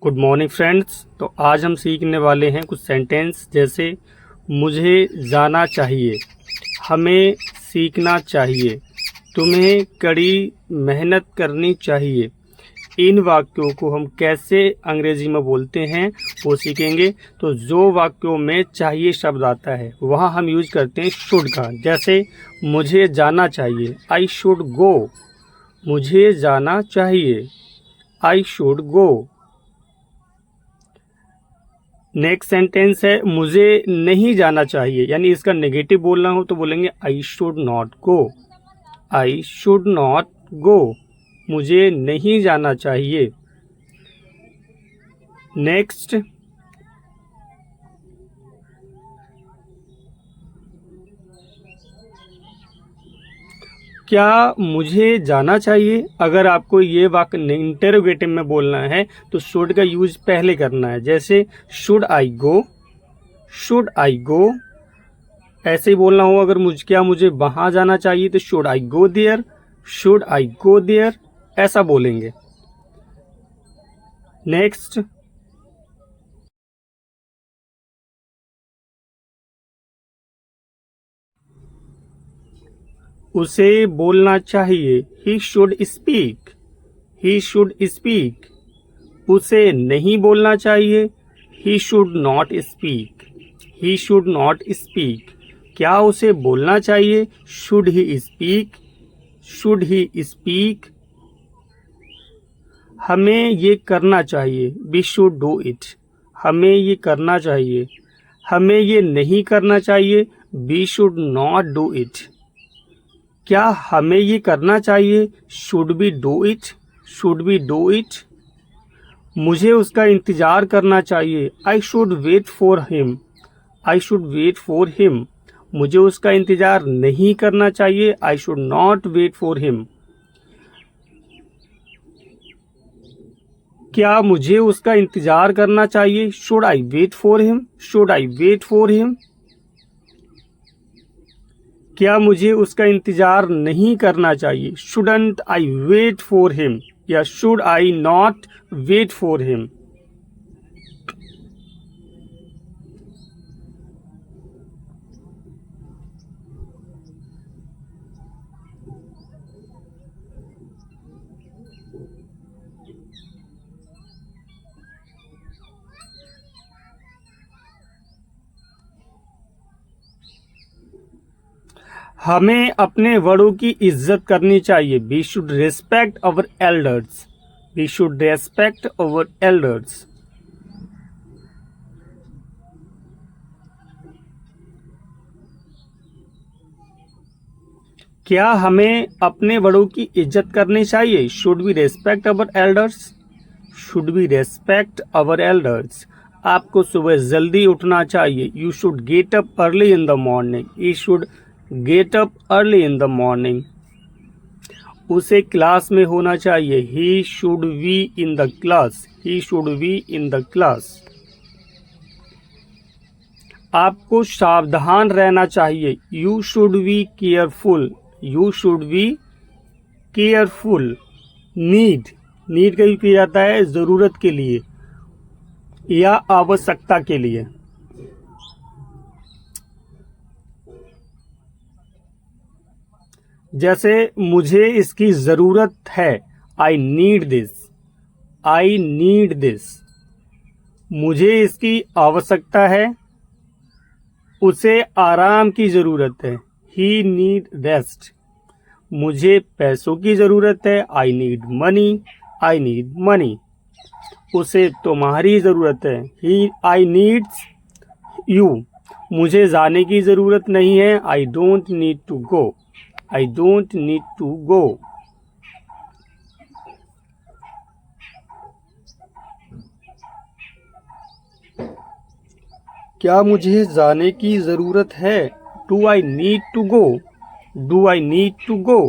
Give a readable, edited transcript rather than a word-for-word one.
Good morning friends. तो आज हम सीखने वाले हैं कुछ सेंटेंस जैसे मुझे जाना चाहिए, हमें सीखना चाहिए, तुम्हें कड़ी मेहनत करनी चाहिए। इन वाक्यों को हम कैसे अंग्रेजी में बोलते हैं वो सीखेंगे। तो जो वाक्यों में चाहिए शब्द आता है वहाँ हम यूज करते हैं शुड का। जैसे मुझे जाना चाहिए, आई शुड गो। मुझे जाना चाहिए, I should go. Next sentence है मुझे नहीं जाना चाहिए, यानी इसका नेगेटिव बोलना हो तो बोलेंगे I should not go. I should not go, मुझे नहीं जाना चाहिए। नेक्स्ट, क्या मुझे जाना चाहिए। अगर आपको ये वाक्य इंटेरोगेटिव में बोलना है तो शुड का यूज पहले करना है। जैसे should I go, should I गो। ऐसे ही बोलना हो अगर क्या मुझे वहां जाना चाहिए तो should I go there, should I go there, ऐसा बोलेंगे। नेक्स्ट, उसे बोलना चाहिए, he should speak, he should speak. उसे नहीं बोलना चाहिए, he should not speak, he should not speak. क्या उसे बोलना चाहिए, should he speak, should he speak. हमें ये करना चाहिए, वी शुड डू इट, हमें ये करना चाहिए। हमें ये नहीं करना चाहिए, we should not do it. क्या हमें ये करना चाहिए, should be do it, should be do it. मुझे उसका इंतजार करना चाहिए, I should wait for him, I should wait for him. मुझे उसका इंतजार नहीं करना चाहिए, I should not wait for him. क्या मुझे उसका इंतजार करना चाहिए, should I wait for him, should I wait for him. क्या मुझे उसका इंतजार नहीं करना चाहिए, shouldn't I wait for him, या should I not wait for him. हमें अपने बड़ों की इज्जत करनी चाहिए, we should respect our elders, we should respect our elders. क्या हमें अपने बड़ों की इज्जत करनी चाहिए, should we respect our elders, should we respect our elders. आपको सुबह जल्दी उठना चाहिए, you should get up early in the morning, you should get up early in the morning. उसे क्लास में होना चाहिए, he should be in the class, he should be in the class. आपको सावधान रहना चाहिए, you should be careful, you should be careful. Need, need का use किया जाता है जरूरत के लिए या आवश्यकता के लिए। जैसे मुझे इसकी जरूरत है, I need this, I need this. मुझे इसकी आवश्यकता है, उसे आराम की जरूरत है, ही नीड रेस्ट। मुझे पैसों की जरूरत है, I need money, I need money. उसे तुम्हारी जरूरत है, ही आई नीड्स यू। मुझे जाने की जरूरत नहीं है, I don't need to go, I don't need to go. क्या मुझे जाने की जरूरत है, do I need to go, do I need to go.